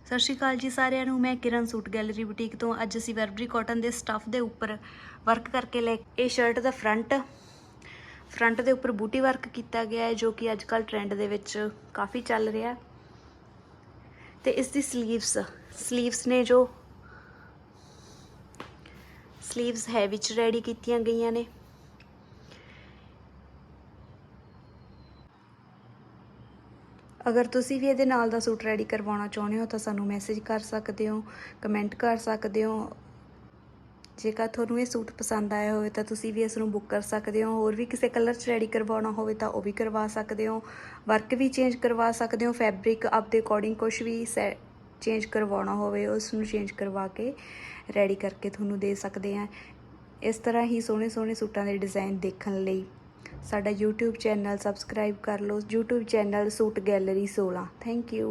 ਸਤਿ ਸ਼੍ਰੀ ਅਕਾਲ ਜੀ ਸਾਰਿਆਂ ਨੂੰ। ਮੈਂ ਕਿਰਨ ਸੂਟ ਗੈਲਰੀ ਬੁਟੀਕ ਤੋਂ ਅੱਜ ਅਸੀਂ ਵਰਬਰੀ ਕਾਟਨ ਦੇ ਸਟੱਫ ਦੇ ਉੱਪਰ ਵਰਕ ਕਰਕੇ ਲੈ ਇਹ ਸ਼ਰਟ ਦਾ ਫਰੰਟ ਦੇ ਉੱਪਰ ਬੂਟੀ ਵਰਕ ਕੀਤਾ ਗਿਆ ਹੈ ਜੋ ਕਿ ਅੱਜ ਕੱਲ ਟ੍ਰੈਂਡ ਦੇ ਵਿੱਚ ਕਾਫੀ ਚੱਲ ਰਿਹਾ। ਤੇ ਇਸ ਦੀ ਸਲੀਵਸ ਨੇ ਜੋ ਸਲੀਵਸ ਹੈ ਵਿੱਚ ਰੈਡੀ ਕੀਤੀਆਂ ਗਈਆਂ ਨੇ। अगर तुसी भी ये नाल दा सूट रेडी करवाना चाहुंदे हो तो सानू मैसेज कर सकते हो, कमेंट कर सकते हो। जेकर तुहानू ये सूट पसंद आया हो तो तुसी भी इसनू बुक कर सकते हो। होर भी किसी कलर च रेडी करवाना हो तो वह भी करवा सकते हो। वर्क भी चेंज करवा सकते हो, फैब्रिक आपके अकॉर्डिंग कुछ भी चेंज करवाना हो उसनू चेंज करवा के रेडी करके तुहानू दे सकते हैं। इस तरह ही सोहने सोहने सूटां दे डिज़ाइन देखने लई साडा यूट्यूब चैनल सबसक्राइब कर लो। YouTube channel suit gallery 16। Thank you.